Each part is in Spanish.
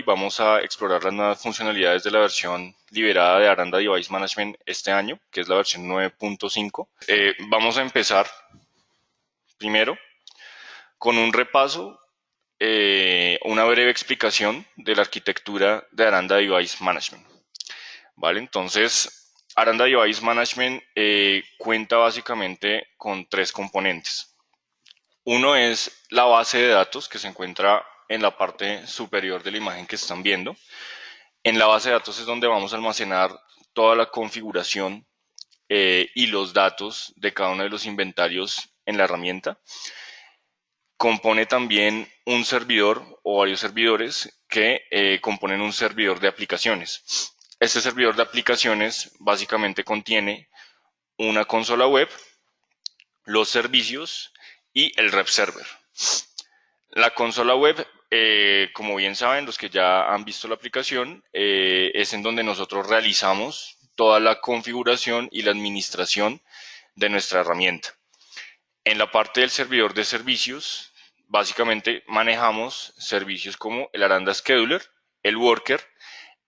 vamos a explorar las nuevas funcionalidades de la versión liberada de Aranda Device Management este año, que es la versión 9.5. Vamos a empezar primero con un repaso, una breve explicación de la arquitectura de Aranda Device Management. ¿Vale? Entonces, Aranda Device Management cuenta básicamente con tres componentes. Uno es la base de datos que se encuentra en la parte superior de la imagen que están viendo. En la base de datos es donde vamos a almacenar toda la configuración y los datos de cada uno de los inventarios en la herramienta. Compone también un servidor o varios servidores que componen un servidor de aplicaciones. Este servidor de aplicaciones básicamente contiene una consola web, los servicios y el rep server. La consola web, como bien saben los que ya han visto la aplicación, es en donde nosotros realizamos toda la configuración y la administración de nuestra herramienta. En la parte del servidor de servicios, básicamente manejamos servicios como el Aranda Scheduler, el Worker,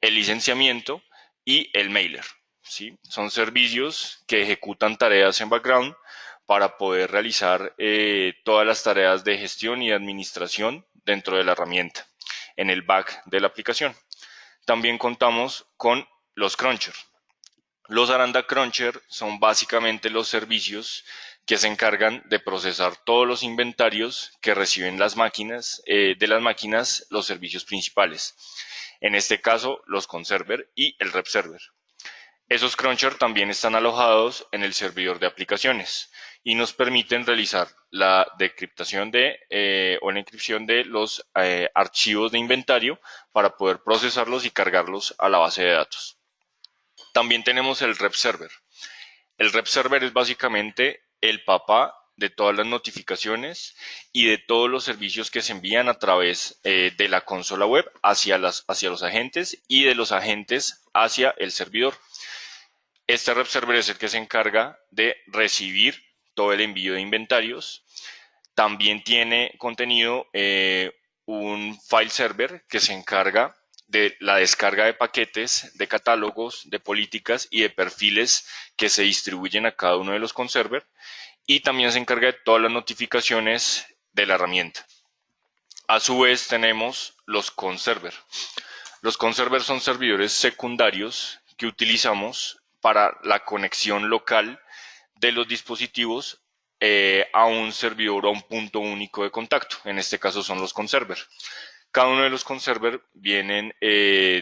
el licenciamiento y el Mailer. ¿Sí? Son servicios que ejecutan tareas en background para poder realizar todas las tareas de gestión y administración dentro de la herramienta, en el back de la aplicación. También contamos con los Cruncher. Los Aranda Cruncher son básicamente los servicios que se encargan de procesar todos los inventarios que reciben las máquinas, de las máquinas los servicios principales. En este caso, los conserver y el rep server. Esos Cruncher también están alojados en el servidor de aplicaciones y nos permiten realizar la decriptación o la encripción de los archivos de inventario para poder procesarlos y cargarlos a la base de datos. También tenemos el rep server. El rep server es básicamente el papá de todas las notificaciones y de todos los servicios que se envían a través de la consola web hacia los agentes y de los agentes hacia el servidor. Este rep server es el que se encarga de recibir todo el envío de inventarios. También tiene contenido un file server que se encarga de la descarga de paquetes, de catálogos, de políticas y de perfiles que se distribuyen a cada uno de los conserver, y también se encarga de todas las notificaciones de la herramienta. A su vez tenemos los conserver. Los conserver son servidores secundarios que utilizamos para la conexión local de los dispositivos a un servidor o a un punto único de contacto. En este caso son los conserver. Cada uno de los conserver vienen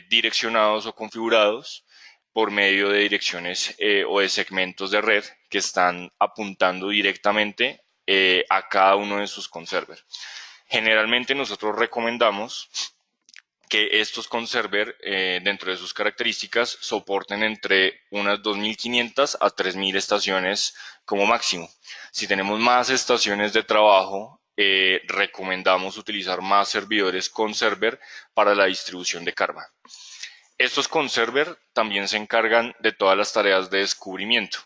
direccionados o configurados por medio de direcciones o de segmentos de red que están apuntando directamente a cada uno de sus conserver. Generalmente nosotros recomendamos que estos conserver, dentro de sus características, soporten entre unas 2.500 a 3.000 estaciones como máximo. Si tenemos más estaciones de trabajo, recomendamos utilizar más servidores conserver para la distribución de carga. Estos conserver también se encargan de todas las tareas de descubrimiento.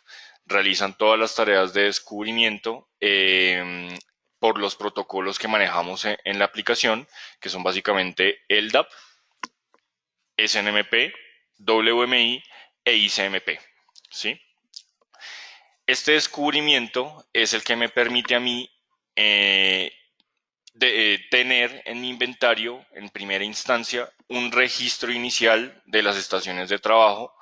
Realizan todas las tareas de descubrimiento por los protocolos que manejamos en la aplicación, que son básicamente LDAP, SNMP, WMI e ICMP. ¿Sí? Este descubrimiento es el que me permite a mí tener en mi inventario, en primera instancia, un registro inicial de las estaciones de trabajo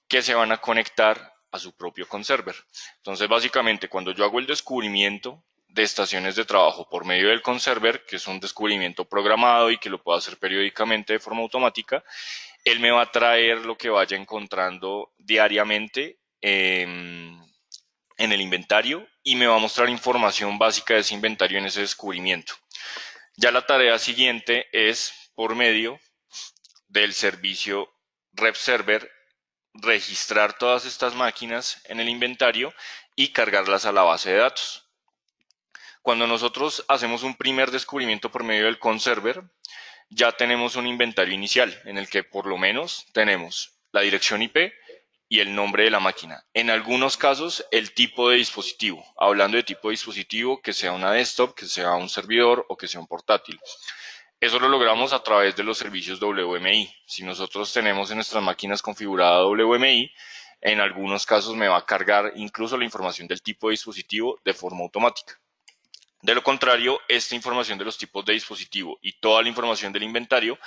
que se van a conectar a su propio conserver. Entonces, básicamente, cuando yo hago el descubrimiento de estaciones de trabajo por medio del conserver, que es un descubrimiento programado y que lo puedo hacer periódicamente de forma automática, él me va a traer lo que vaya encontrando diariamente en el inventario y me va a mostrar información básica de ese inventario en ese descubrimiento. Ya la tarea siguiente es, por medio del servicio rep server, registrar todas estas máquinas en el inventario y cargarlas a la base de datos. Cuando nosotros hacemos un primer descubrimiento por medio del conserver, ya tenemos un inventario inicial en el que por lo menos tenemos la dirección IP y el nombre de la máquina. En algunos casos, el tipo de dispositivo. Hablando de tipo de dispositivo, que sea una desktop, que sea un servidor o que sea un portátil. Eso lo logramos a través de los servicios WMI. Si nosotros tenemos en nuestras máquinas configurada WMI, en algunos casos me va a cargar incluso la información del tipo de dispositivo de forma automática. De lo contrario, esta información de los tipos de dispositivo y toda la información del inventario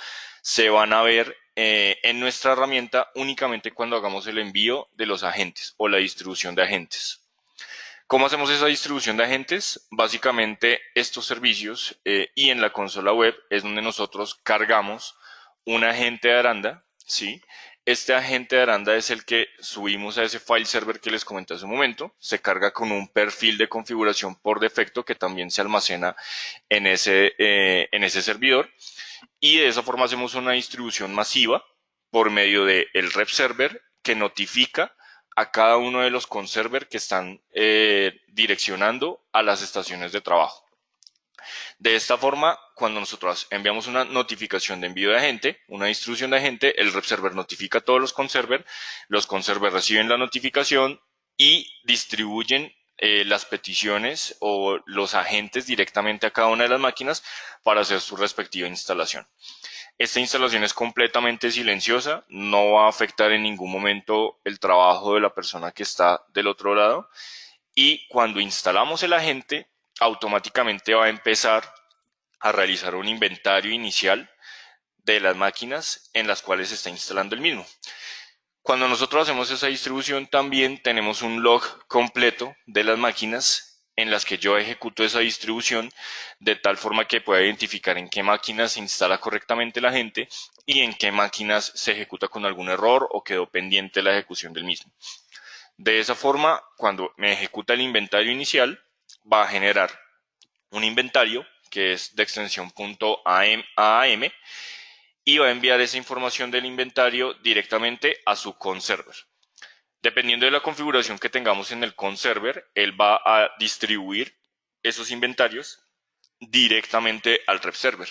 se van a ver en nuestra herramienta únicamente cuando hagamos el envío de los agentes o la distribución de agentes. ¿Cómo hacemos esa distribución de agentes? Básicamente estos servicios y en la consola web es donde nosotros cargamos un agente de Aranda, ¿sí? Este agente de Aranda es el que subimos a ese file server que les comenté hace un momento. Se carga con un perfil de configuración por defecto que también se almacena en ese servidor. Y de esa forma hacemos una distribución masiva por medio del rep server que notifica a cada uno de los conserver que están direccionando a las estaciones de trabajo. De esta forma, cuando nosotros enviamos una notificación de envío de agente, una distribución de agente, el rep server notifica a todos los conserver reciben la notificación y distribuyen las peticiones o los agentes directamente a cada una de las máquinas para hacer su respectiva instalación. Esta instalación es completamente silenciosa, no va a afectar en ningún momento el trabajo de la persona que está del otro lado y cuando instalamos el agente, automáticamente va a empezar a realizar un inventario inicial de las máquinas en las cuales se está instalando el mismo. Cuando nosotros hacemos esa distribución, también tenemos un log completo de las máquinas en las que yo ejecuto esa distribución de tal forma que pueda identificar en qué máquinas se instala correctamente la gente y en qué máquinas se ejecuta con algún error o quedó pendiente la ejecución del mismo. De esa forma, cuando me ejecuta el inventario inicial, va a generar un inventario que es de extensión .am y va a enviar esa información del inventario directamente a su conserver. Dependiendo de la configuración que tengamos en el conserver, él va a distribuir esos inventarios directamente al rep server,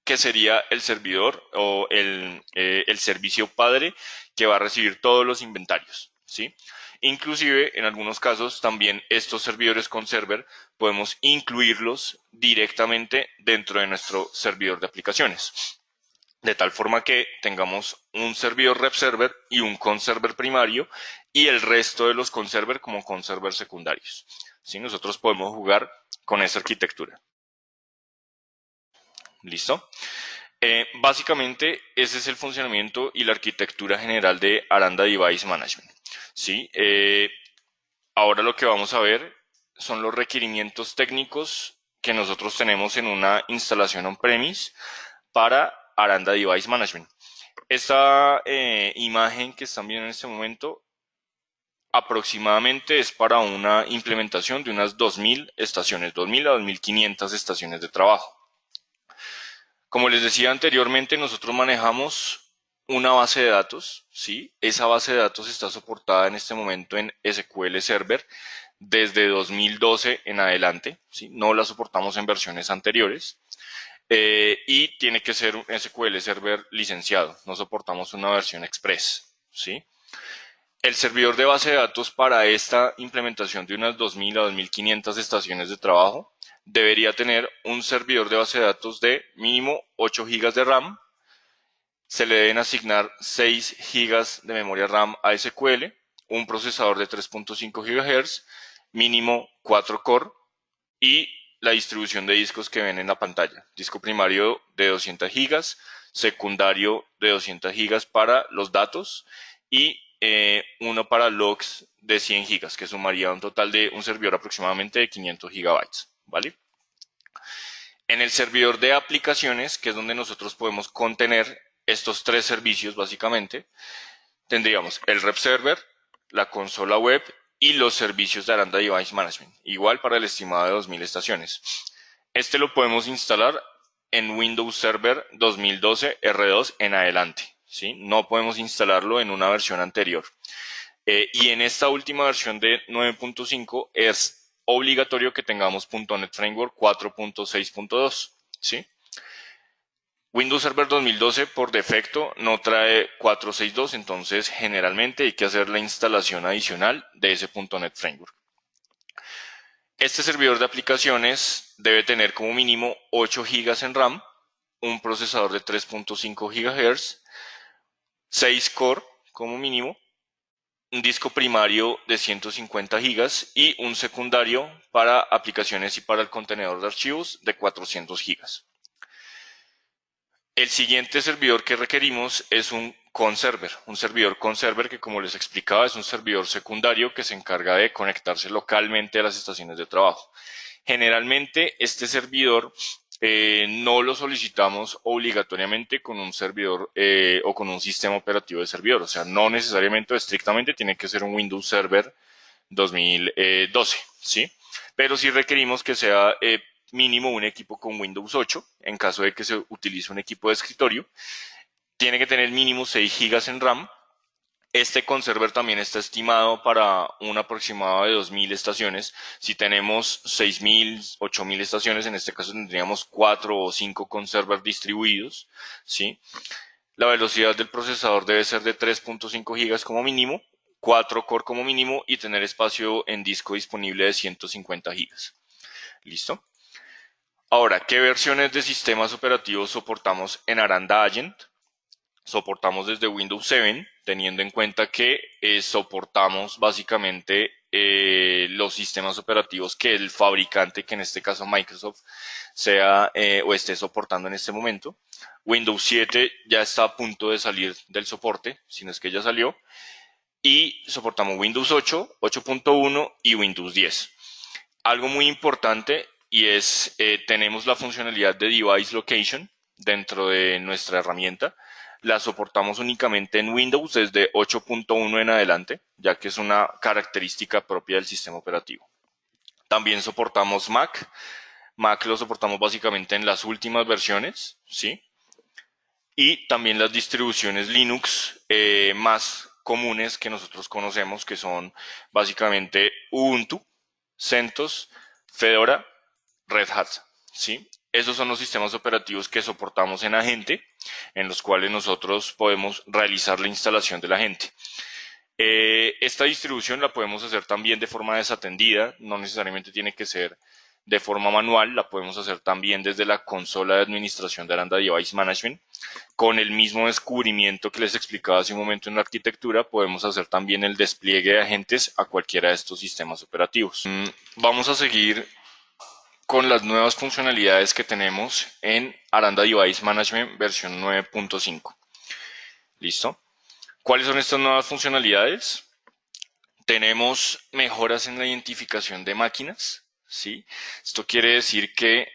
que sería el servidor o el servicio padre que va a recibir todos los inventarios, ¿sí? Inclusive, en algunos casos, también estos servidores con server podemos incluirlos directamente dentro de nuestro servidor de aplicaciones. De tal forma que tengamos un servidor rep server y un conserver primario y el resto de los conserver como conserver secundarios. ¿Sí? Nosotros podemos jugar con esta arquitectura. ¿Listo? Básicamente, ese es el funcionamiento y la arquitectura general de Aranda Device Management. ¿Sí? Ahora lo que vamos a ver son los requerimientos técnicos que nosotros tenemos en una instalación on-premise para Aranda Device Management. Esta imagen que están viendo en este momento aproximadamente es para una implementación de unas 2.000 estaciones, 2.000 a 2.500 estaciones de trabajo. Como les decía anteriormente, nosotros manejamos una base de datos, ¿sí? Esa base de datos está soportada en este momento en SQL Server desde 2012 en adelante, ¿sí? No la soportamos en versiones anteriores. Y tiene que ser un SQL Server licenciado, no soportamos una versión express, ¿sí? El servidor de base de datos para esta implementación de unas 2.000 a 2.500 estaciones de trabajo debería tener un servidor de base de datos de mínimo 8 GB de RAM. Se le deben asignar 6 GB de memoria RAM a SQL, un procesador de 3.5 GHz, mínimo 4 core y la distribución de discos que ven en la pantalla. Disco primario de 200 GB, secundario de 200 GB para los datos y uno para logs de 100 GB, que sumaría un total de un servidor aproximadamente de 500 GB, ¿vale? En el servidor de aplicaciones, que es donde nosotros podemos contener estos tres servicios básicamente, tendríamos el rep server, la consola web y los servicios de Aranda Device Management, igual para el estimado de 2.000 estaciones. Este lo podemos instalar en Windows Server 2012 R2 en adelante, ¿sí? No podemos instalarlo en una versión anterior. Y en esta última versión de 9.5 es obligatorio que tengamos .NET Framework 4.6.2, ¿sí? Windows Server 2012 por defecto no trae 4.6.2, entonces generalmente hay que hacer la instalación adicional de ese .NET Framework. Este servidor de aplicaciones debe tener como mínimo 8 GB en RAM un procesador de 3.5 GHz, 6 core como mínimo, un disco primario de 150 gigas y un secundario para aplicaciones y para el contenedor de archivos de 400 gigas. El siguiente servidor que requerimos es un conserver, un servidor conserver que, como les explicaba, es un servidor secundario que se encarga de conectarse localmente a las estaciones de trabajo. Generalmente este servidor no lo solicitamos obligatoriamente con un servidor o con un sistema operativo de servidor, o sea, no necesariamente o estrictamente tiene que ser un Windows Server 2012, ¿sí? Pero sí requerimos que sea mínimo un equipo con Windows 8, en caso de que se utilice un equipo de escritorio. Tiene que tener mínimo 6 GB en RAM. Este conserver también está estimado para un aproximado de 2000 estaciones. Si tenemos 6000, 8000 estaciones, en este caso tendríamos 4 o 5 conservers distribuidos, ¿sí? La velocidad del procesador debe ser de 3.5 GB como mínimo, 4 core como mínimo y tener espacio en disco disponible de 150 GB. ¿Listo? Ahora, ¿qué versiones de sistemas operativos soportamos en Aranda Agent? Soportamos desde Windows 7, teniendo en cuenta que soportamos básicamente los sistemas operativos que el fabricante, que en este caso Microsoft, sea o esté soportando en este momento. Windows 7 ya está a punto de salir del soporte, si no es que ya salió, y soportamos Windows 8, 8.1 y Windows 10. Algo muy importante y es tenemos la funcionalidad de Device Location dentro de nuestra herramienta. La soportamos únicamente en Windows desde 8.1 en adelante, ya que es una característica propia del sistema operativo. También soportamos Mac. Mac lo soportamos básicamente en las últimas versiones, ¿sí? Y también las distribuciones Linux más comunes que nosotros conocemos, que son básicamente Ubuntu, CentOS, Fedora, Red Hat, ¿sí? Esos son los sistemas operativos que soportamos en Agente, en los cuales nosotros podemos realizar la instalación de la Agente. Esta distribución la podemos hacer también de forma desatendida, no necesariamente tiene que ser de forma manual, la podemos hacer también desde la consola de administración de Aranda Device Management. Con el mismo descubrimiento que les explicaba hace un momento en la arquitectura, podemos hacer también el despliegue de agentes a cualquiera de estos sistemas operativos. Vamos a seguir con las nuevas funcionalidades que tenemos en Aranda Device Management versión 9.5. ¿Listo? ¿Cuáles son estas nuevas funcionalidades? Tenemos mejoras en la identificación de máquinas, ¿sí? Esto quiere decir que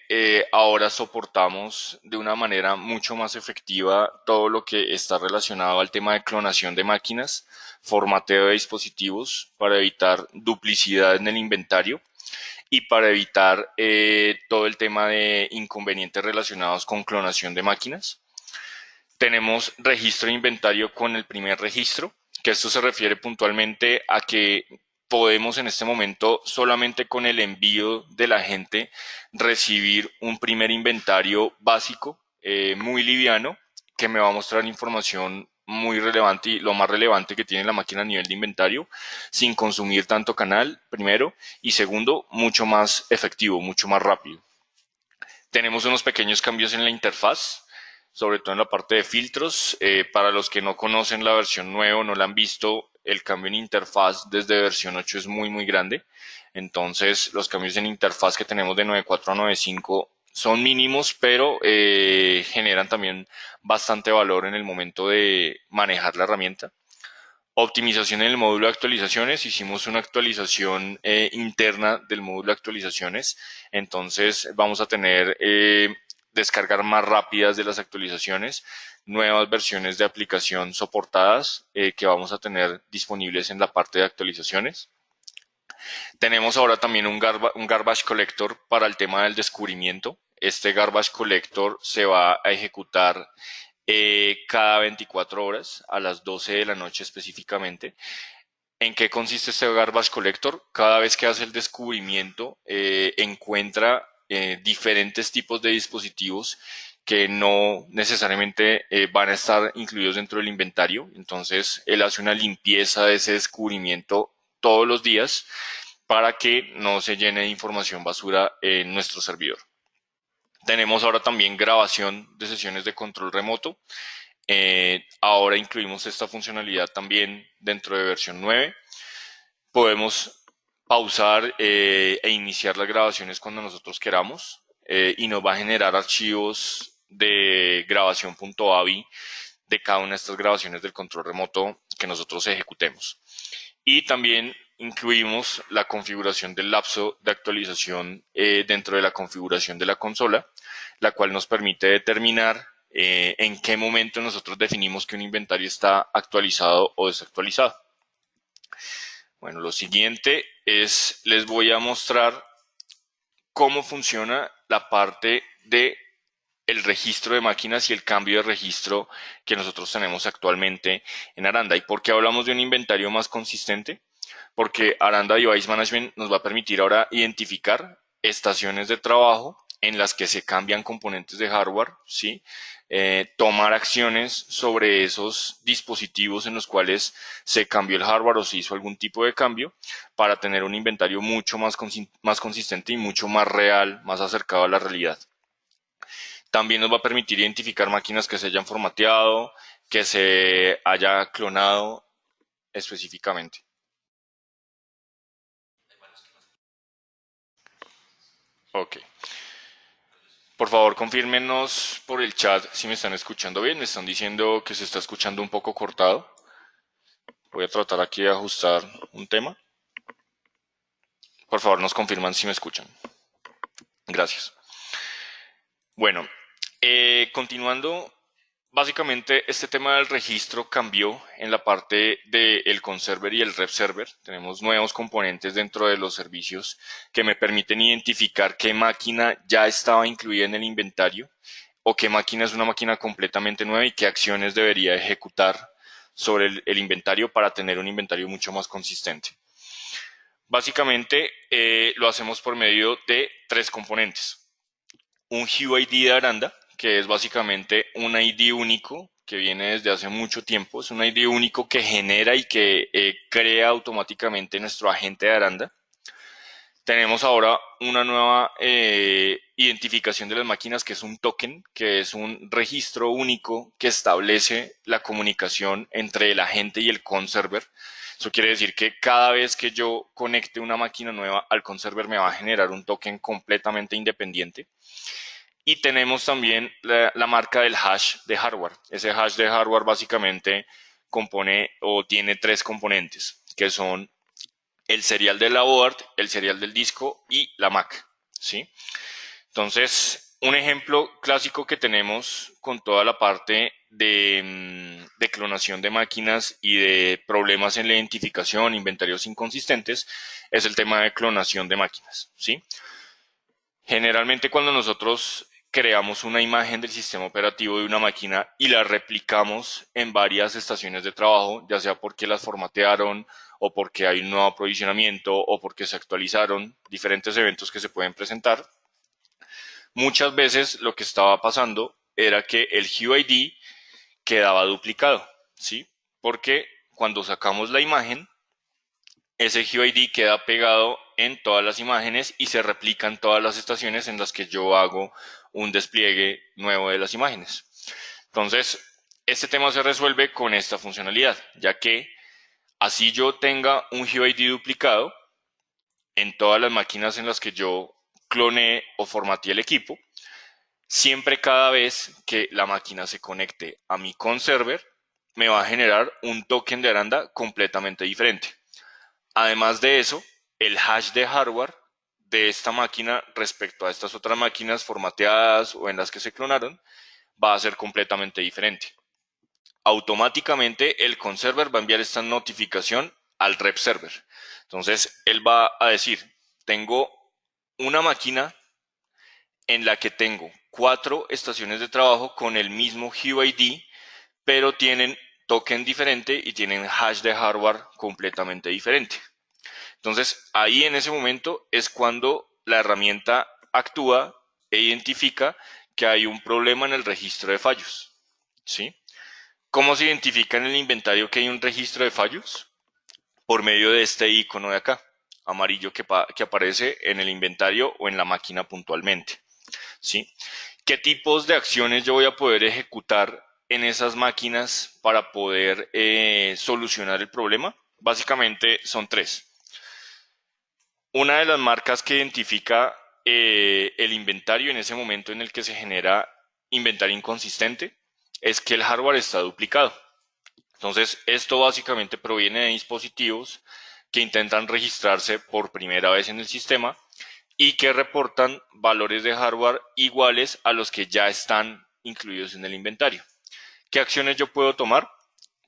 ahora soportamos de una manera mucho más efectiva todo lo que está relacionado al tema de clonación de máquinas, formateo de dispositivos para evitar duplicidad en el inventario y para evitar todo el tema de inconvenientes relacionados con clonación de máquinas. Tenemos registro de inventario con el primer registro, que esto se refiere puntualmente a que podemos en este momento solamente con el envío de la gente recibir un primer inventario básico, muy liviano, que me va a mostrar información muy relevante y lo más relevante que tiene la máquina a nivel de inventario, sin consumir tanto canal, primero, y segundo, mucho más efectivo, mucho más rápido. Tenemos unos pequeños cambios en la interfaz, sobre todo en la parte de filtros. Para los que no conocen la versión 9 o no la han visto, el cambio en interfaz desde versión 8 es muy grande. Entonces, los cambios en interfaz que tenemos de 9.4 a 9.5 son mínimos, pero generan también bastante valor en el momento de manejar la herramienta. Optimización en el módulo de actualizaciones. Hicimos una actualización interna del módulo de actualizaciones. Entonces vamos a tener descargar más rápidas de las actualizaciones, nuevas versiones de aplicación soportadas que vamos a tener disponibles en la parte de actualizaciones. Tenemos ahora también un garbage collector para el tema del descubrimiento. Este garbage collector se va a ejecutar cada 24 horas a las 12 de la noche específicamente. ¿En qué consiste este garbage collector? Cada vez que hace el descubrimiento encuentra diferentes tipos de dispositivos que no necesariamente van a estar incluidos dentro del inventario. Entonces, él hace una limpieza de ese descubrimiento todos los días para que no se llene de información basura en nuestro servidor. Tenemos ahora también grabación de sesiones de control remoto. Ahora incluimos esta funcionalidad también dentro de versión 9. Podemos pausar e iniciar las grabaciones cuando nosotros queramos y nos va a generar archivos de grabación.avi de cada una de estas grabaciones del control remoto que nosotros ejecutemos. Y también incluimos la configuración del lapso de actualización dentro de la configuración de la consola, la cual nos permite determinar en qué momento nosotros definimos que un inventario está actualizado o desactualizado. Bueno, lo siguiente es, les voy a mostrar cómo funciona la parte de el registro de máquinas y el cambio de registro que nosotros tenemos actualmente en Aranda. ¿Y por qué hablamos de un inventario más consistente? Porque Aranda Device Management nos va a permitir ahora identificar estaciones de trabajo en las que se cambian componentes de hardware, ¿sí? Tomar acciones sobre esos dispositivos en los cuales se cambió el hardware o se hizo algún tipo de cambio para tener un inventario mucho más consistente y mucho más real, más acercado a la realidad. También nos va a permitir identificar máquinas que se hayan formateado, que se haya clonado específicamente. Ok. Por favor, confírmenos por el chat si me están escuchando bien. Me están diciendo que se está escuchando un poco cortado. Voy a tratar aquí de ajustar un tema. Por favor, nos confirman si me escuchan. Gracias. Bueno, continuando, básicamente este tema del registro cambió en la parte del conserver y el rep server. Tenemos nuevos componentes dentro de los servicios que me permiten identificar qué máquina ya estaba incluida en el inventario o qué máquina es una máquina completamente nueva y qué acciones debería ejecutar sobre el inventario para tener un inventario mucho más consistente. Básicamente lo hacemos por medio de tres componentes. Un HUID de Aranda, que es básicamente un ID único que viene desde hace mucho tiempo. Es un ID único que genera y que crea automáticamente nuestro agente de Aranda. Tenemos ahora una nueva identificación de las máquinas que es un token, que es un registro único que establece la comunicación entre el agente y el conserver. Eso quiere decir que cada vez que yo conecte una máquina nueva al conserver me va a generar un token completamente independiente. Y tenemos también la marca del hash de hardware. Ese hash de hardware básicamente compone o tiene tres componentes, que son el serial de la board, el serial del disco y la MAC, ¿sí? Entonces, un ejemplo clásico que tenemos con toda la parte de clonación de máquinas y de problemas en la identificación, inventarios inconsistentes, es el tema de clonación de máquinas, ¿sí? Generalmente cuando nosotros creamos una imagen del sistema operativo de una máquina y la replicamos en varias estaciones de trabajo, ya sea porque las formatearon o porque hay un nuevo aprovisionamiento o porque se actualizaron diferentes eventos que se pueden presentar, muchas veces lo que estaba pasando era que el HUID quedaba duplicado, ¿sí? Porque cuando sacamos la imagen, ese HUID queda pegado en todas las imágenes y se replica en todas las estaciones en las que yo hago un despliegue nuevo de las imágenes. Entonces, este tema se resuelve con esta funcionalidad, ya que así yo tenga un HUID duplicado en todas las máquinas en las que yo cloné o formateé el equipo, siempre cada vez que la máquina se conecte a mi conserver, me va a generar un token de Aranda completamente diferente. Además de eso, el hash de hardware de esta máquina respecto a estas otras máquinas formateadas o en las que se clonaron va a ser completamente diferente. Automáticamente el conserver va a enviar esta notificación al rep server. Entonces él va a decir, tengo una máquina en la que tengo 4 estaciones de trabajo con el mismo HUID, pero tienen token diferente y tienen hash de hardware completamente diferente. Entonces, ahí en ese momento es cuando la herramienta actúa e identifica que hay un problema en el registro de fallos, ¿sí? ¿Cómo se identifica en el inventario que hay un registro de fallos? Por medio de este icono de acá, amarillo que aparece en el inventario o en la máquina puntualmente. ¿sí? ¿Qué tipos de acciones yo voy a poder ejecutar en esas máquinas para poder solucionar el problema? Básicamente son tres. Una de las marcas que identifica el inventario en ese momento en el que se genera inventario inconsistente es que el hardware está duplicado. Entonces, esto básicamente proviene de dispositivos que intentan registrarse por primera vez en el sistema y que reportan valores de hardware iguales a los que ya están incluidos en el inventario. ¿Qué acciones yo puedo tomar?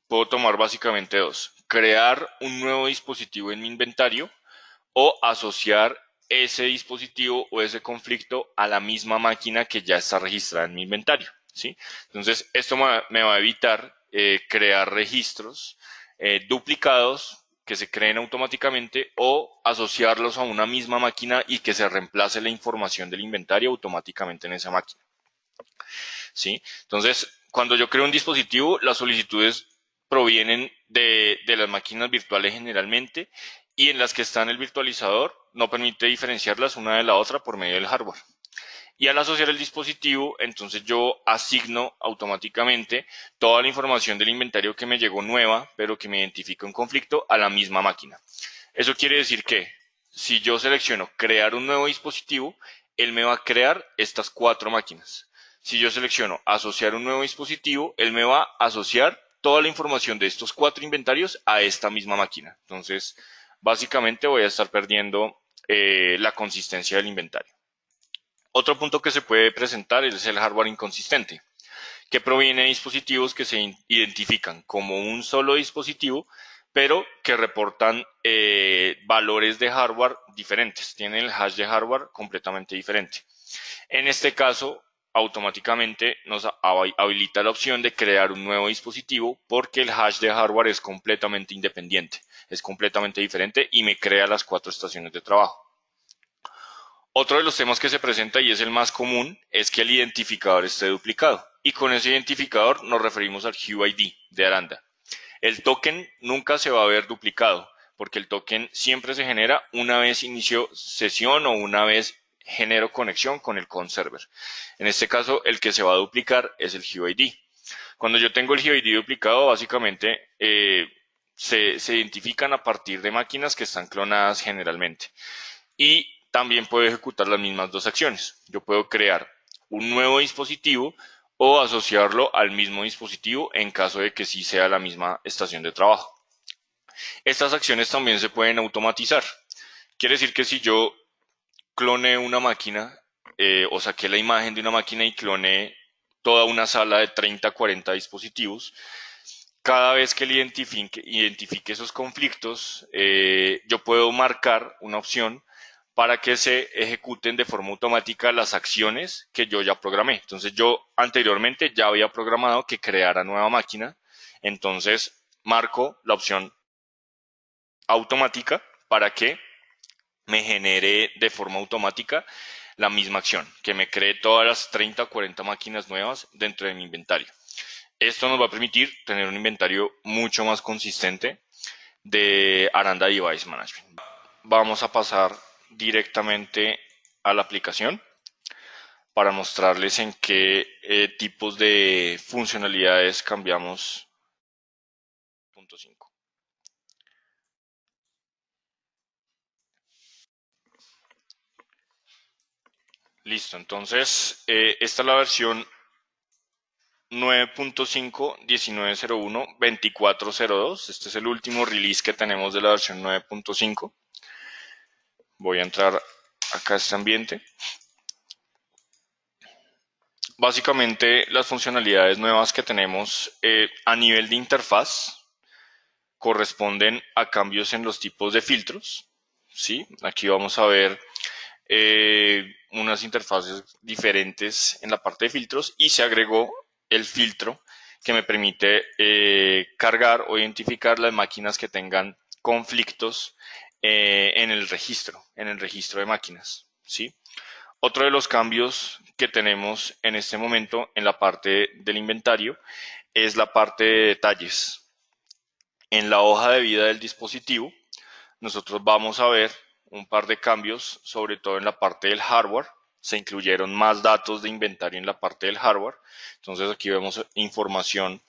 Puedo tomar básicamente dos. Crear un nuevo dispositivo en mi inventario o asociar ese dispositivo o ese conflicto a la misma máquina que ya está registrada en mi inventario, ¿sí? Entonces, esto me va a evitar crear registros duplicados que se creen automáticamente o asociarlos a una misma máquina y que se reemplace la información del inventario automáticamente en esa máquina, ¿sí? Entonces, cuando yo creo un dispositivo, las solicitudes provienen de las máquinas virtuales generalmente y en las que está en el virtualizador no permite diferenciarlas una de la otra por medio del hardware. Y al asociar el dispositivo, entonces yo asigno automáticamente toda la información del inventario que me llegó nueva, pero que me identifica un conflicto a la misma máquina. Eso quiere decir que si yo selecciono crear un nuevo dispositivo, él me va a crear estas cuatro máquinas. Si yo selecciono asociar un nuevo dispositivo, él me va a asociar toda la información de estos cuatro inventarios a esta misma máquina. Entonces, básicamente voy a estar perdiendo la consistencia del inventario. Otro punto que se puede presentar es el hardware inconsistente, que proviene de dispositivos que se identifican como un solo dispositivo, pero que reportan valores de hardware diferentes, tienen el hash de hardware completamente diferente. En este caso, automáticamente nos habilita la opción de crear un nuevo dispositivo porque el hash de hardware es completamente independiente, es completamente diferente y me crea las cuatro estaciones de trabajo. Otro de los temas que se presenta y es el más común es que el identificador esté duplicado y con ese identificador nos referimos al UID de Aranda. El token nunca se va a ver duplicado porque el token siempre se genera una vez inicio sesión o una vez genero conexión con el conserver. En este caso, el que se va a duplicar es el UID. Cuando yo tengo el UID duplicado, básicamente se identifican a partir de máquinas que están clonadas generalmente. Y también puedo ejecutar las mismas dos acciones. Yo puedo crear un nuevo dispositivo o asociarlo al mismo dispositivo en caso de que sí sea la misma estación de trabajo. Estas acciones también se pueden automatizar. Quiere decir que si yo cloné una máquina o saqué la imagen de una máquina y cloné toda una sala de 30, 40 dispositivos, cada vez que identifique esos conflictos, yo puedo marcar una opción para que se ejecuten de forma automática las acciones que yo ya programé. Entonces yo anteriormente ya había programado que creara nueva máquina, entonces marco la opción automática para que me genere de forma automática la misma acción, que me cree todas las 30 o 40 máquinas nuevas dentro de mi inventario. Esto nos va a permitir tener un inventario mucho más consistente de Aranda Device Management. Vamos a pasar directamente a la aplicación para mostrarles en qué tipos de funcionalidades cambiamos. Punto 5. Listo, entonces esta es la versión 9.5.19.01.24.02. Este es el último release que tenemos de la versión 9.5. Voy a entrar acá a este ambiente. Básicamente las funcionalidades nuevas que tenemos a nivel de interfaz corresponden a cambios en los tipos de filtros. ¿Sí? Aquí vamos a ver unas interfaces diferentes en la parte de filtros y se agregó el filtro que me permite cargar o identificar las máquinas que tengan conflictos en el registro de máquinas, ¿sí? Otro de los cambios que tenemos en este momento en la parte del inventario es la parte de detalles. En la hoja de vida del dispositivo, nosotros vamos a ver un par de cambios, sobre todo en la parte del hardware, se incluyeron más datos de inventario en la parte del hardware. Entonces aquí vemos información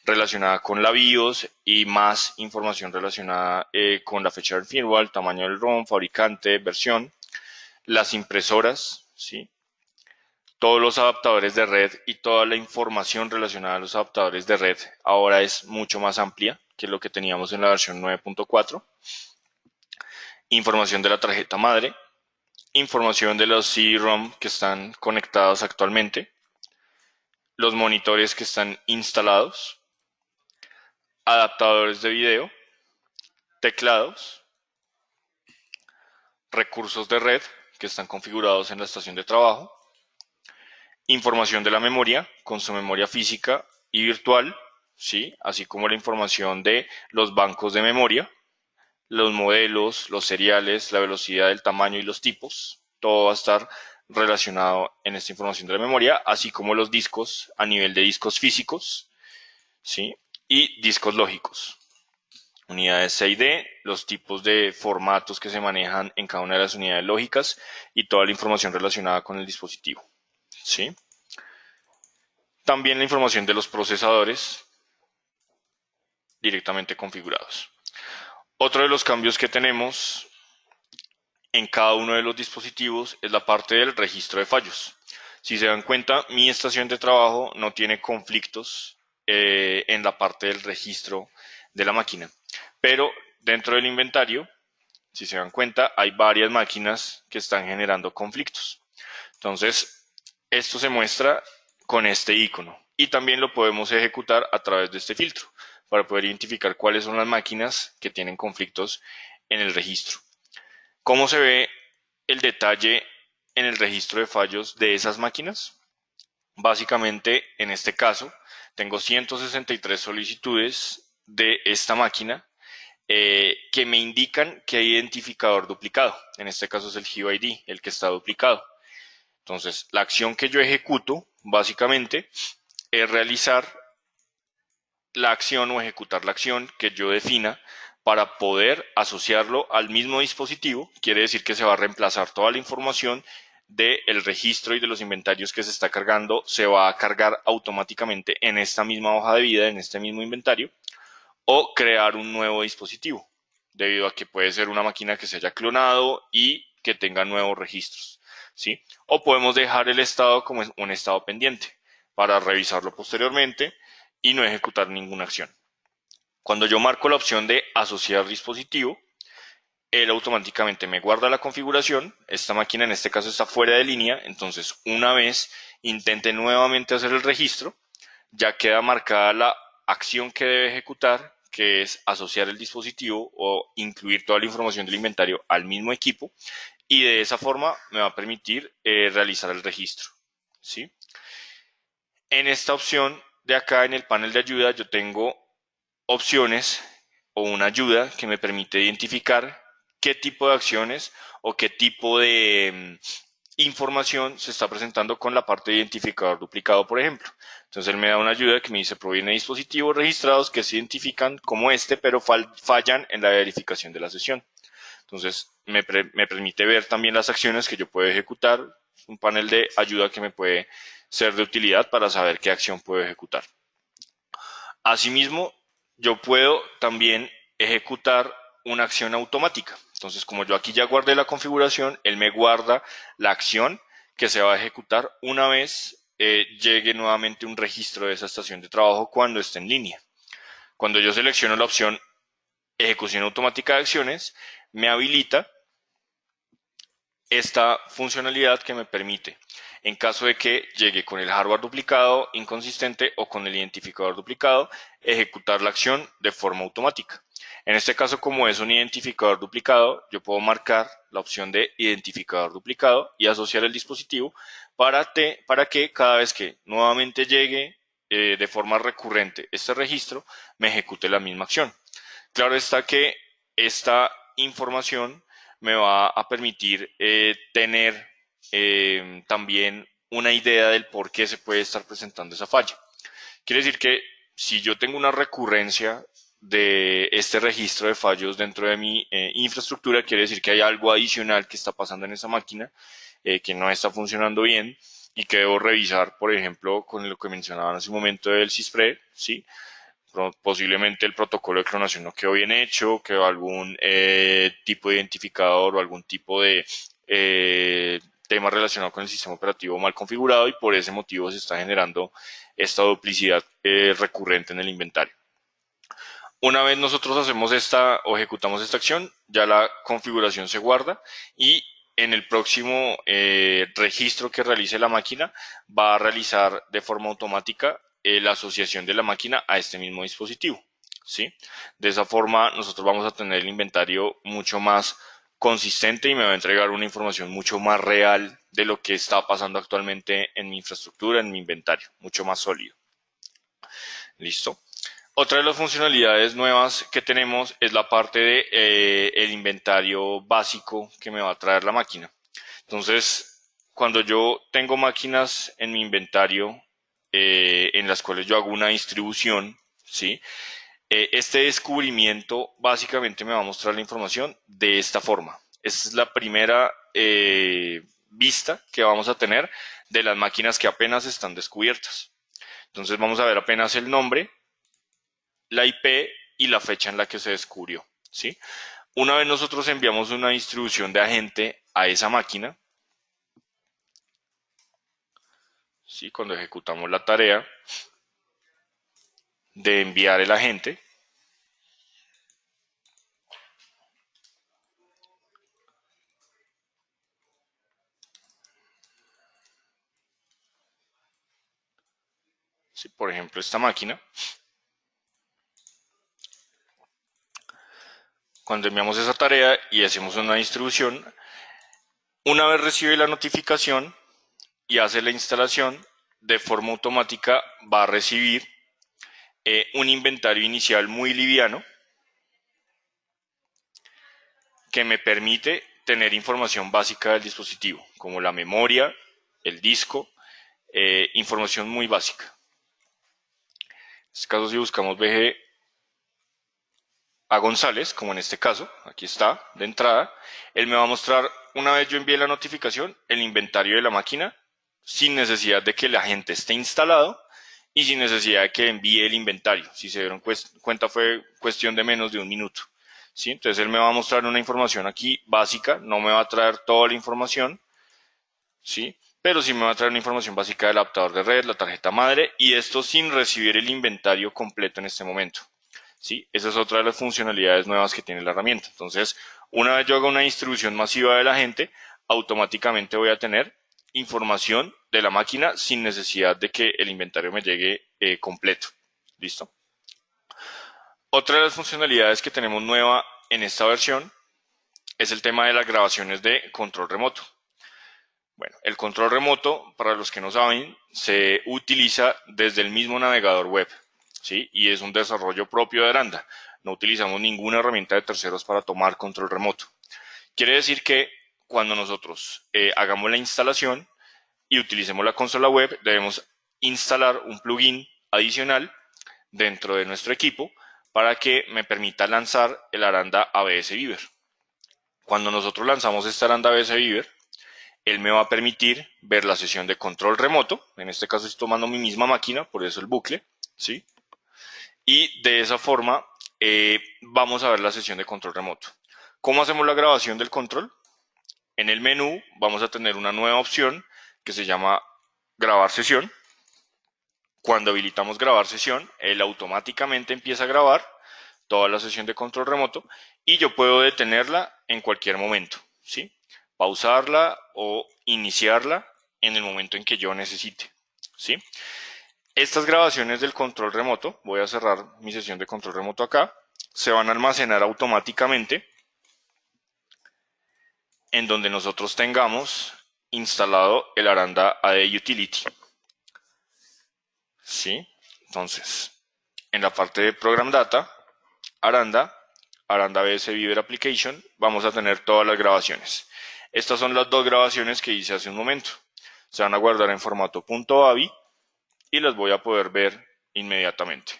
relacionada con la BIOS y más información relacionada con la fecha del firmware, tamaño del ROM, fabricante, versión, las impresoras, ¿sí? Todos los adaptadores de red y toda la información relacionada a los adaptadores de red ahora es mucho más amplia que lo que teníamos en la versión 9.4. Información de la tarjeta madre, información de los CD-ROM que están conectados actualmente, los monitores que están instalados, adaptadores de video, teclados, recursos de red que están configurados en la estación de trabajo, información de la memoria con su memoria física y virtual, ¿sí? Así como la información de los bancos de memoria, los modelos, los seriales, la velocidad, el tamaño y los tipos. Todo va a estar relacionado en esta información de la memoria, así como los discos a nivel de discos físicos, ¿sí? Y discos lógicos. Unidades C y D, los tipos de formatos que se manejan en cada una de las unidades lógicas y toda la información relacionada con el dispositivo, ¿sí? También la información de los procesadores directamente configurados. Otro de los cambios que tenemos en cada uno de los dispositivos es la parte del registro de fallos. Si se dan cuenta, mi estación de trabajo no tiene conflictos en la parte del registro de la máquina. Pero dentro del inventario, si se dan cuenta, hay varias máquinas que están generando conflictos. Entonces, esto se muestra con este icono y también lo podemos ejecutar a través de este filtro para poder identificar cuáles son las máquinas que tienen conflictos en el registro. ¿Cómo se ve el detalle en el registro de fallos de esas máquinas? Básicamente, en este caso, tengo 163 solicitudes de esta máquina que me indican que hay identificador duplicado. En este caso es el GUID, el que está duplicado. Entonces, la acción que yo ejecuto, básicamente, es realizar la acción o ejecutar la acción que yo defina para poder asociarlo al mismo dispositivo. Quiere decir que se va a reemplazar toda la información del registro y de los inventarios que se está cargando, se va a cargar automáticamente en esta misma hoja de vida, en este mismo inventario, o crear un nuevo dispositivo, debido a que puede ser una máquina que se haya clonado y que tenga nuevos registros, ¿sí? O podemos dejar el estado como un estado pendiente para revisarlo posteriormente y no ejecutar ninguna acción. Cuando yo marco la opción de asociar dispositivo, él automáticamente me guarda la configuración. Esta máquina en este caso está fuera de línea, entonces una vez intente nuevamente hacer el registro, ya queda marcada la acción que debe ejecutar, que es asociar el dispositivo o incluir toda la información del inventario al mismo equipo, y de esa forma me va a permitir realizar el registro, ¿sí? En esta opción de acá en el panel de ayuda yo tengo opciones o una ayuda que me permite identificar qué tipo de acciones o qué tipo de información se está presentando con la parte de identificador duplicado, por ejemplo. Entonces él me da una ayuda que me dice proviene de dispositivos registrados que se identifican como este, pero fallan en la verificación de la sesión. Entonces me permite ver también las acciones que yo puedo ejecutar, un panel de ayuda que me puede ser de utilidad para saber qué acción puedo ejecutar. Asimismo, yo puedo también ejecutar una acción automática. Entonces, como yo aquí ya guardé la configuración, él me guarda la acción que se va a ejecutar una vez llegue nuevamente un registro de esa estación de trabajo cuando esté en línea. Cuando yo selecciono la opción ejecución automática de acciones, me habilita esta funcionalidad que me permite, en caso de que llegue con el hardware duplicado, inconsistente o con el identificador duplicado, ejecutar la acción de forma automática. En este caso, como es un identificador duplicado, yo puedo marcar la opción de identificador duplicado y asociar el dispositivo para que cada vez que nuevamente llegue de forma recurrente este registro, me ejecute la misma acción. Claro está que esta información me va a permitir tener también una idea del por qué se puede estar presentando esa falla. Quiere decir que si yo tengo una recurrencia de este registro de fallos dentro de mi infraestructura, quiere decir que hay algo adicional que está pasando en esa máquina que no está funcionando bien y que debo revisar, por ejemplo, con lo que mencionaba hace un momento del CISPRE, ¿sí? Posiblemente el protocolo de clonación no quedó bien hecho, quedó algún tipo de identificador o algún tipo de tema relacionado con el sistema operativo mal configurado y por ese motivo se está generando esta duplicidad recurrente en el inventario. Una vez nosotros hacemos esta o ejecutamos esta acción, ya la configuración se guarda y en el próximo registro que realice la máquina va a realizar de forma automática la asociación de la máquina a este mismo dispositivo, ¿sí? De esa forma nosotros vamos a tener el inventario mucho más consistente y me va a entregar una información mucho más real de lo que está pasando actualmente en mi infraestructura, en mi inventario, mucho más sólido. ¿Listo? Otra de las funcionalidades nuevas que tenemos es la parte de el inventario básico que me va a traer la máquina. Entonces, cuando yo tengo máquinas en mi inventario en las cuales yo hago una distribución, ¿sí? Este descubrimiento básicamente me va a mostrar la información de esta forma. Esta es la primera vista que vamos a tener de las máquinas que apenas están descubiertas. Entonces vamos a ver apenas el nombre, la IP y la fecha en la que se descubrió, ¿sí? Una vez nosotros enviamos una distribución de agente a esa máquina, ¿sí? Cuando ejecutamos la tarea de enviar el agente, ¿sí? Por ejemplo esta máquina, cuando enviamos esa tarea y hacemos una distribución, una vez recibe la notificación y hace la instalación, de forma automática va a recibir un inventario inicial muy liviano que me permite tener información básica del dispositivo, como la memoria, el disco, información muy básica. En este caso, si buscamos BG a González, como en este caso, aquí está, de entrada, él me va a mostrar, una vez yo envíe la notificación, el inventario de la máquina, sin necesidad de que el agente esté instalado y sin necesidad de que envíe el inventario. Si se dieron cuenta, fue cuestión de menos de un minuto. ¿Sí? Entonces él me va a mostrar una información aquí básica, no me va a traer toda la información, ¿sí? Pero sí me va a traer una información básica del adaptador de red, la tarjeta madre, y esto sin recibir el inventario completo en este momento, ¿sí? Esa es otra de las funcionalidades nuevas que tiene la herramienta. Entonces, una vez yo haga una distribución masiva de la gente, automáticamente voy a tener información de la máquina sin necesidad de que el inventario me llegue completo. ¿Listo? Otra de las funcionalidades que tenemos nueva en esta versión es el tema de las grabaciones de control remoto. Bueno, el control remoto, para los que no saben, se utiliza desde el mismo navegador web, ¿sí? Y es un desarrollo propio de Aranda. No utilizamos ninguna herramienta de terceros para tomar control remoto. Quiere decir que cuando nosotros hagamos la instalación y utilicemos la consola web, debemos instalar un plugin adicional dentro de nuestro equipo para que me permita lanzar el Aranda ABS Beaver. Cuando nosotros lanzamos este Aranda ABS Beaver, él me va a permitir ver la sesión de control remoto. En este caso estoy tomando mi misma máquina, por eso el bucle, ¿sí? Y de esa forma vamos a ver la sesión de control remoto. ¿Cómo hacemos la grabación del control? En el menú vamos a tener una nueva opción que se llama grabar sesión. Cuando habilitamos grabar sesión, él automáticamente empieza a grabar toda la sesión de control remoto y yo puedo detenerla en cualquier momento, ¿sí? Pausarla o iniciarla en el momento en que yo necesite, ¿sí? Estas grabaciones del control remoto, voy a cerrar mi sesión de control remoto acá, se van a almacenar automáticamente en donde nosotros tengamos instalado el Aranda AD Utility, ¿sí? Entonces, en la parte de Program Data, Aranda, Aranda ABS Beaver Application, vamos a tener todas las grabaciones. Estas son las dos grabaciones que hice hace un momento. Se van a guardar en formato .avi y las voy a poder ver inmediatamente,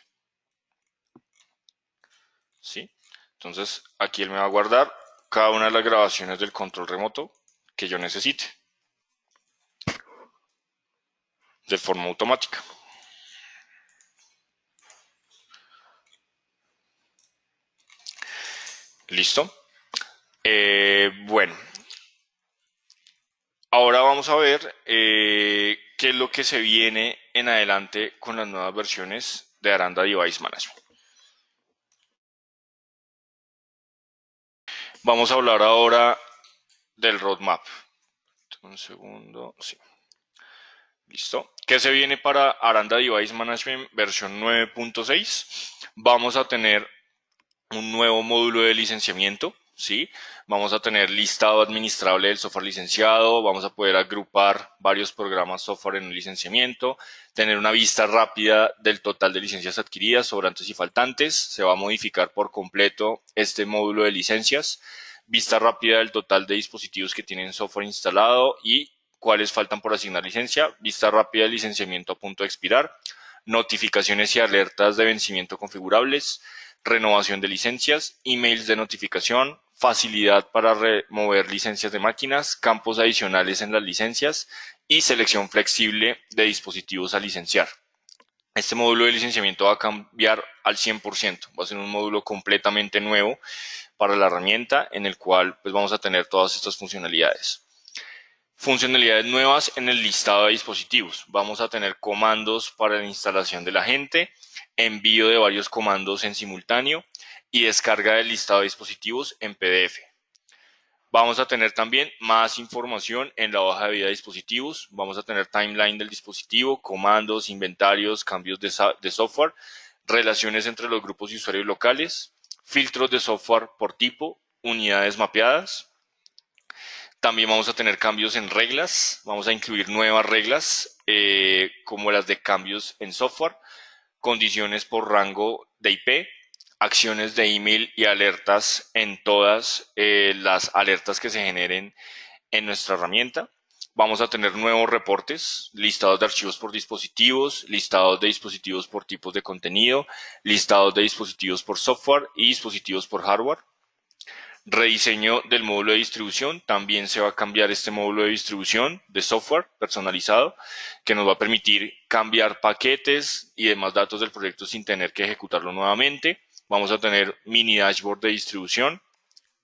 ¿sí? Entonces, aquí él me va a guardar cada una de las grabaciones del control remoto que yo necesite. de forma automática. ¿Listo? Bueno, ahora vamos a ver qué es lo que se viene en adelante con las nuevas versiones de Aranda Device Management. Vamos a hablar ahora del roadmap. Un segundo, sí. Listo. ¿Qué se viene para Aranda Device Management versión 9.6? Vamos a tener un nuevo módulo de licenciamiento, ¿sí? Vamos a tener listado administrable del software licenciado, vamos a poder agrupar varios programas software en un licenciamiento, tener una vista rápida del total de licencias adquiridas, sobrantes y faltantes, se va a modificar por completo este módulo de licencias, vista rápida del total de dispositivos que tienen software instalado y cuáles faltan por asignar licencia, vista rápida del licenciamiento a punto de expirar, notificaciones y alertas de vencimiento configurables, renovación de licencias, emails de notificación, facilidad para remover licencias de máquinas, campos adicionales en las licencias y selección flexible de dispositivos a licenciar. Este módulo de licenciamiento va a cambiar al 100%, va a ser un módulo completamente nuevo para la herramienta en el cual pues, vamos a tener todas estas funcionalidades. Funcionalidades nuevas en el listado de dispositivos. Vamos a tener comandos para la instalación del agente, envío de varios comandos en simultáneo y descarga del listado de dispositivos en PDF. Vamos a tener también más información en la hoja de vida de dispositivos. Vamos a tener timeline del dispositivo, comandos, inventarios, cambios de software, relaciones entre los grupos de usuarios locales, filtros de software por tipo, unidades mapeadas. También vamos a tener cambios en reglas, vamos a incluir nuevas reglas como las de cambios en software, condiciones por rango de IP, acciones de email y alertas en todas las alertas que se generen en nuestra herramienta. Vamos a tener nuevos reportes, listados de archivos por dispositivos, listados de dispositivos por tipos de contenido, listados de dispositivos por software y dispositivos por hardware. Rediseño del módulo de distribución, también se va a cambiar este módulo de distribución de software personalizado que nos va a permitir cambiar paquetes y demás datos del proyecto sin tener que ejecutarlo nuevamente. Vamos a tener mini dashboard de distribución,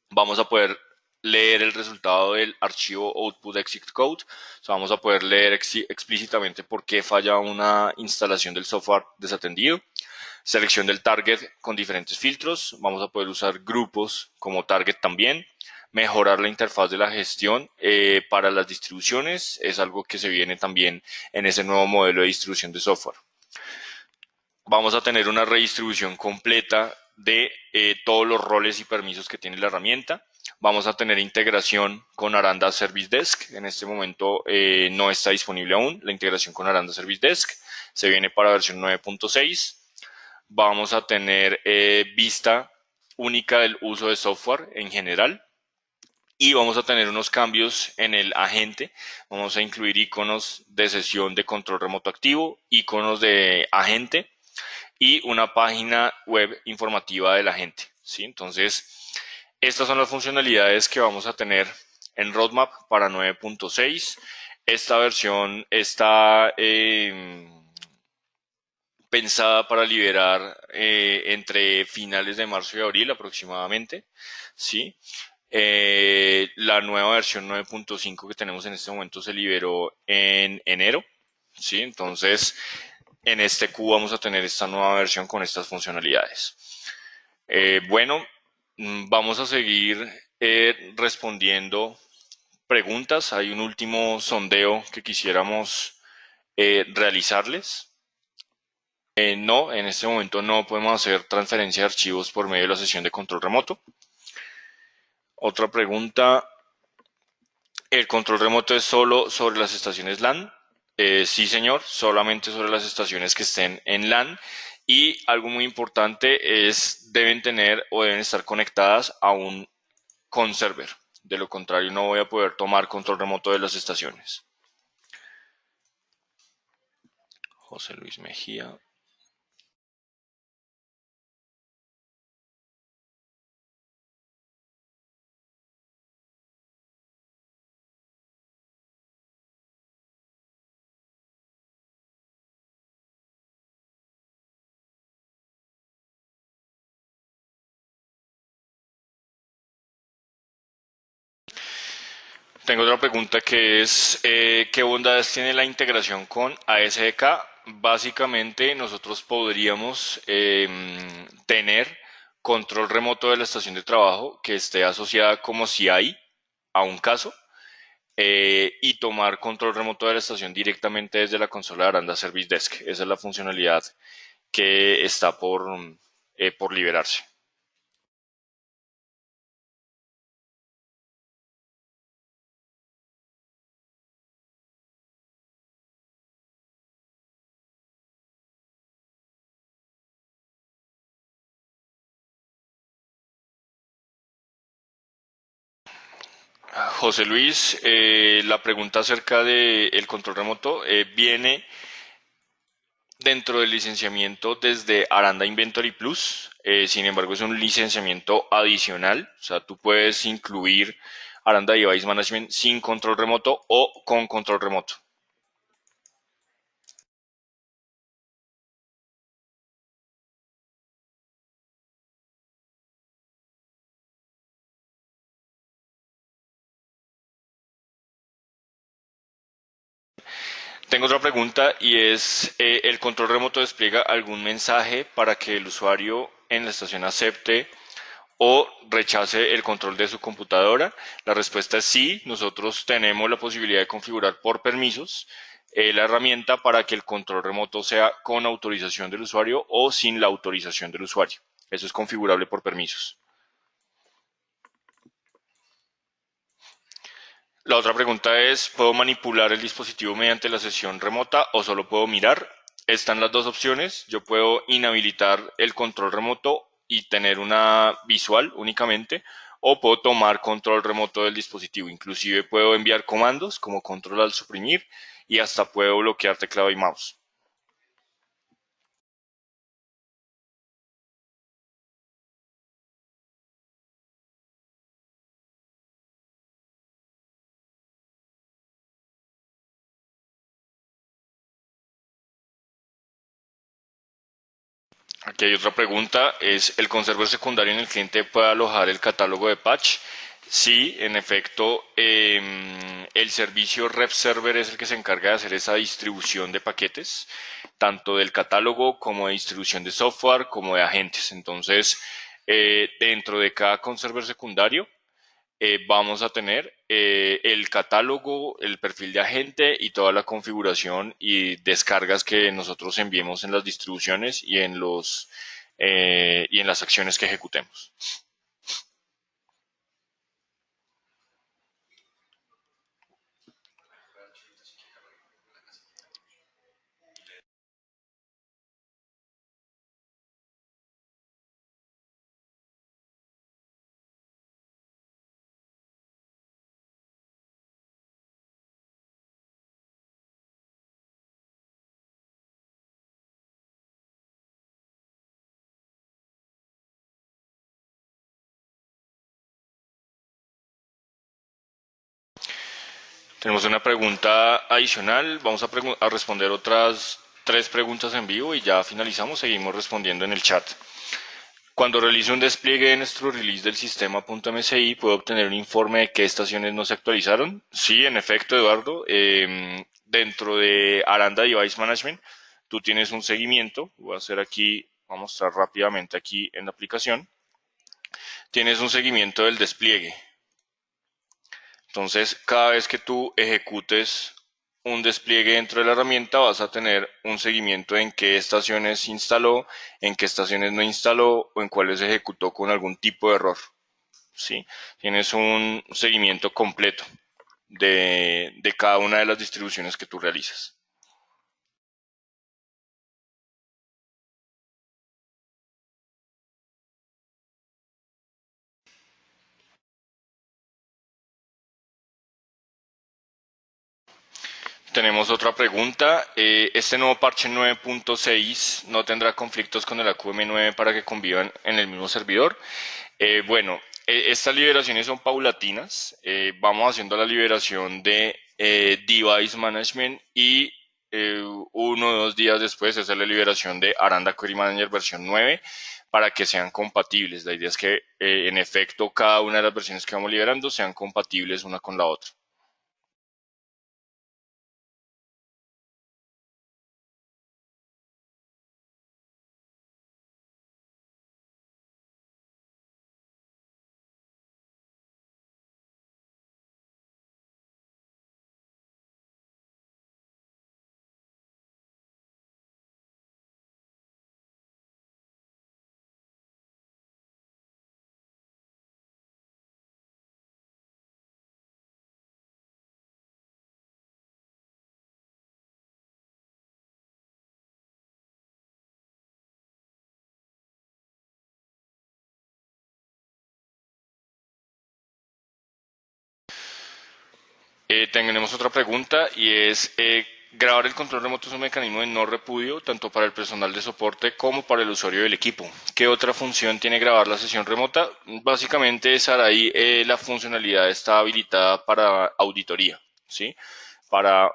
vamos a poder leer el resultado del archivo output exit code, o sea, vamos a poder leer explícitamente por qué falla una instalación del software desatendido. Selección del target con diferentes filtros. Vamos a poder usar grupos como target también. Mejorar la interfaz de la gestión para las distribuciones. Es algo que se viene también en ese nuevo modelo de distribución de software. Vamos a tener una redistribución completa de todos los roles y permisos que tiene la herramienta. Vamos a tener integración con Aranda Service Desk. En este momento no está disponible aún la integración con Aranda Service Desk. Se viene para versión 9.6. Vamos a tener vista única del uso de software en general y vamos a tener unos cambios en el agente. Vamos a incluir iconos de sesión de control remoto activo, iconos de agente y una página web informativa del agente, ¿sí? Entonces, estas son las funcionalidades que vamos a tener en Roadmap para 9.6. Esta versión está pensada para liberar entre finales de marzo y abril aproximadamente, ¿sí? La nueva versión 9.5 que tenemos en este momento se liberó en enero, ¿sí? Entonces, en este Q vamos a tener esta nueva versión con estas funcionalidades. Bueno, vamos a seguir respondiendo preguntas. Hay un último sondeo que quisiéramos realizarles. No, en este momento no podemos hacer transferencia de archivos por medio de la sesión de control remoto. Otra pregunta, ¿el control remoto es solo sobre las estaciones LAN? Sí, señor, solamente sobre las estaciones que estén en LAN. Y algo muy importante es, deben tener o deben estar conectadas a un conserver. De lo contrario, no voy a poder tomar control remoto de las estaciones. José Luis Mejía. Tengo otra pregunta que es, ¿qué bondades tiene la integración con ASDK? Básicamente nosotros podríamos tener control remoto de la estación de trabajo que esté asociada como si hay a un caso y tomar control remoto de la estación directamente desde la consola de Aranda Service Desk. Esa es la funcionalidad que está por liberarse. José Luis, la pregunta acerca del control remoto viene dentro del licenciamiento desde Aranda Inventory Plus. Sin embargo, es un licenciamiento adicional. O sea, tú puedes incluir Aranda Device Management sin control remoto o con control remoto. Tengo otra pregunta y es, ¿el control remoto despliega algún mensaje para que el usuario en la estación acepte o rechace el control de su computadora? La respuesta es sí. Nosotros tenemos la posibilidad de configurar por permisos la herramienta para que el control remoto sea con autorización del usuario o sin la autorización del usuario. Eso es configurable por permisos. La otra pregunta es, ¿puedo manipular el dispositivo mediante la sesión remota o solo puedo mirar? Están las dos opciones. Yo puedo inhabilitar el control remoto y tener una visual únicamente, o puedo tomar control remoto del dispositivo. Inclusive puedo enviar comandos como control al suprimir y hasta puedo bloquear teclado y mouse. Aquí hay otra pregunta, ¿es el conserver secundario en el cliente puede alojar el catálogo de patch? Sí, en efecto, el servicio Rep Server es el que se encarga de hacer esa distribución de paquetes, tanto del catálogo como de distribución de software, como de agentes. Entonces, dentro de cada conserver secundario, vamos a tener el catálogo, el perfil de agente y toda la configuración y descargas que nosotros enviemos en las distribuciones y en las acciones que ejecutemos. Tenemos una pregunta adicional. Vamos a responder otras tres preguntas en vivo y ya finalizamos. Seguimos respondiendo en el chat. Cuando realizo un despliegue de nuestro release del sistema.msi, ¿puedo obtener un informe de qué estaciones no se actualizaron? Sí, en efecto, Eduardo. Dentro de Aranda Device Management, tú tienes un seguimiento. Voy a hacer aquí, voy a mostrar rápidamente aquí en la aplicación. Tienes un seguimiento del despliegue. Entonces, cada vez que tú ejecutes un despliegue dentro de la herramienta, vas a tener un seguimiento en qué estaciones instaló, en qué estaciones no instaló o en cuáles ejecutó con algún tipo de error. ¿Sí? Tienes un seguimiento completo de cada una de las distribuciones que tú realizas. Tenemos otra pregunta. ¿Este nuevo parche 9.6 no tendrá conflictos con el AQM9 para que convivan en el mismo servidor? Bueno, estas liberaciones son paulatinas. Vamos haciendo la liberación de Device Management y 1 o 2 días después hacer la liberación de Aranda Query Manager versión 9 para que sean compatibles. La idea es que en efecto cada una de las versiones que vamos liberando sean compatibles una con la otra. Tenemos otra pregunta y es, grabar el control remoto es un mecanismo de no repudio tanto para el personal de soporte como para el usuario del equipo. ¿Qué otra función tiene grabar la sesión remota? Básicamente, Saraí, la funcionalidad está habilitada para auditoría, ¿sí? Para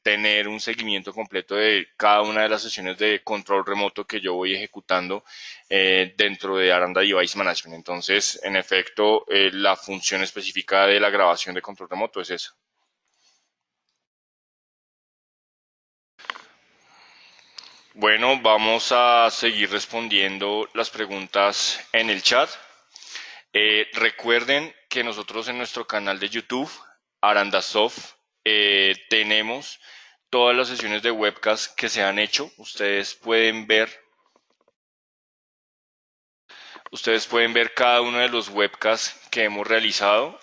tener un seguimiento completo de cada una de las sesiones de control remoto que yo voy ejecutando dentro de Aranda Device Management. Entonces, en efecto, la función específica de la grabación de control remoto es esa. Bueno, vamos a seguir respondiendo las preguntas en el chat. Recuerden que nosotros en nuestro canal de YouTube, Arandasoft, tenemos todas las sesiones de webcast que se han hecho. Ustedes pueden ver cada uno de los webcasts que hemos realizado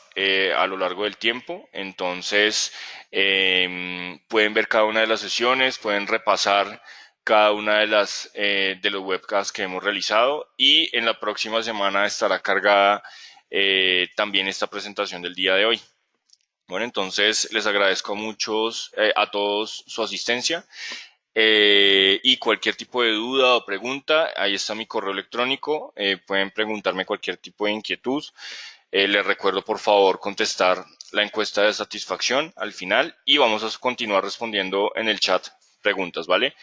a lo largo del tiempo. Entonces, pueden ver cada una de las sesiones, pueden repasar cada una de los webcasts que hemos realizado y en la próxima semana estará cargada también esta presentación del día de hoy. Bueno, entonces les agradezco a todos su asistencia y cualquier tipo de duda o pregunta, ahí está mi correo electrónico, pueden preguntarme cualquier tipo de inquietud. Les recuerdo por favor contestar la encuesta de satisfacción al final y vamos a continuar respondiendo en el chat preguntas, ¿vale?